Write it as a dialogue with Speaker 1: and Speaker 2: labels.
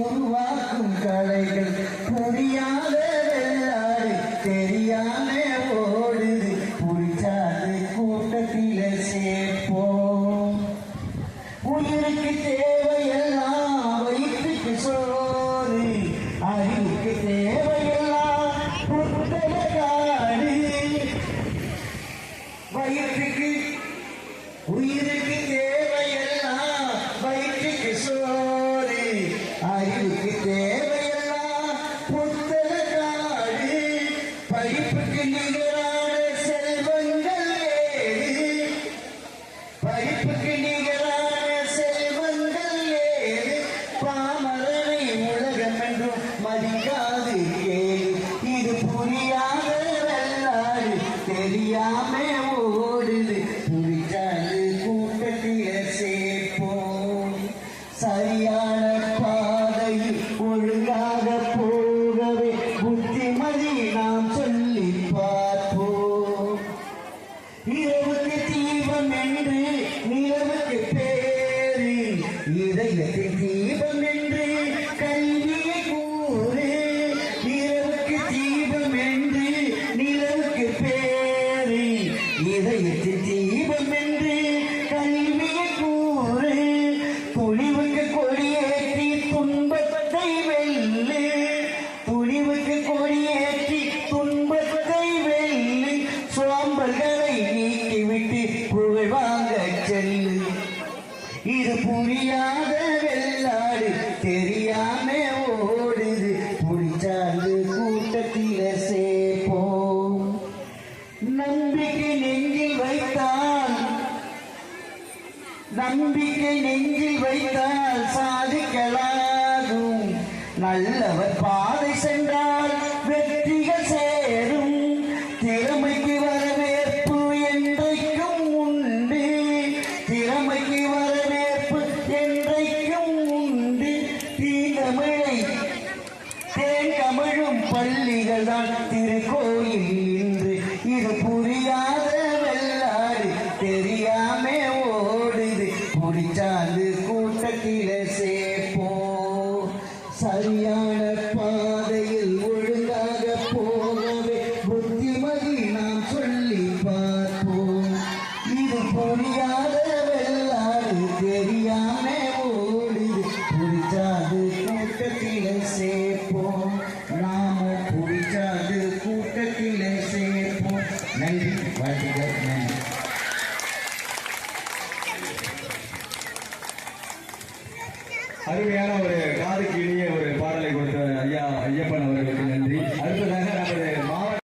Speaker 1: உருவாக்கும் கலைகள் புரியாத வெள்ளாடு தெரியாம ஓடுது புரிச்சாது கூட்டத்தில சேர்ப்போம். உயிருக்கு தேவையெல்லாம் வயிற்றுக்கு சோறு, அறிவுக்கு தேவையெல்லாம் புத்தக காடு. வயிற்றுக்கு உயிருக்கு தேவையெல்லாம் வயிற்றுக்கு சோறு, அறிவுக்கு தேவையெல்லாம் புத்தக காடு. படிப்புக்கு நிகரான செல்வங்கள் ஏது, படிப்புக்கு நிகரான செல்வங்கள் ஏது. பாமரனை உலகம் என்றும் மதிக்காது கேளு, இது புரியாத வெள்ளாடு தெரியாம ஓடுது புரிச்சாது கூட்டத்தில சேர்ப்போம். சரியான பாதையில் ஒழுங்காக போகவே புத்திமதி நாம் சொல்லி பார்ப்போம். இரவுக்கு தீபம் என்று நிலவுக்கு பேரு, இதயத்தின் தீபம் என்று கல்வியை கூறு. இரவுக்கு தீபம் என்று நிலவுக்கு பேரு, இதயத்தின் தீபம் என்று கல்வியை கூறு. துணிவுக்கு கொடியேற்றி துன்பத்தை வெல்லு, துணிவுக்கு கொடியேற்றி துன்பத்தை வெல்லு. சோம்பல்களை நீக்கிவிட்டு புகழ் வாங்க செல்லு. இது புரியாத வெள்ளாடு தெரியாம ஓடுது புரிச்சாது கூட்டத்தில சேர்ப்போம். நம்பிக்கை நெஞ்சில் வைத்தால், நம்பிக்கை நெஞ்சில் வைத்தால் சாதிக்கலாகும். நல்லவர் பாதை சென்றால் வெற்றிகள் சேரும். திறமைக்கு வரவேற்பு என்றைக்கும் உண்டு, திறமைக்கு வரவேற்பு என்றைக்கும் உண்டு. தீந்தமிழை தேன் கமழும் பள்ளிகள் தான் திருக்கோயில் இன்று. இது புரியாத வெள்ளாடு தெரியாம ஓடுது புரிச்சாது கூட்டத்தில சேர்ப்போம். சரியான பாதையில் ஒழுங்காக போகவே புத்திமதி நாம் சொல்லி பார்ப்போம். இது புரியாத வெள்ளாடு தெரியாம ஓடுது புரிச்சாது கூட்டத்தில சேர்ப்போம். நாமும் புரிச்சாது கூட்டத்தில சேர்ப்போம். நன்றி, வாழ்த்துக்கள், நன்றி.
Speaker 2: அருமையான ஒரு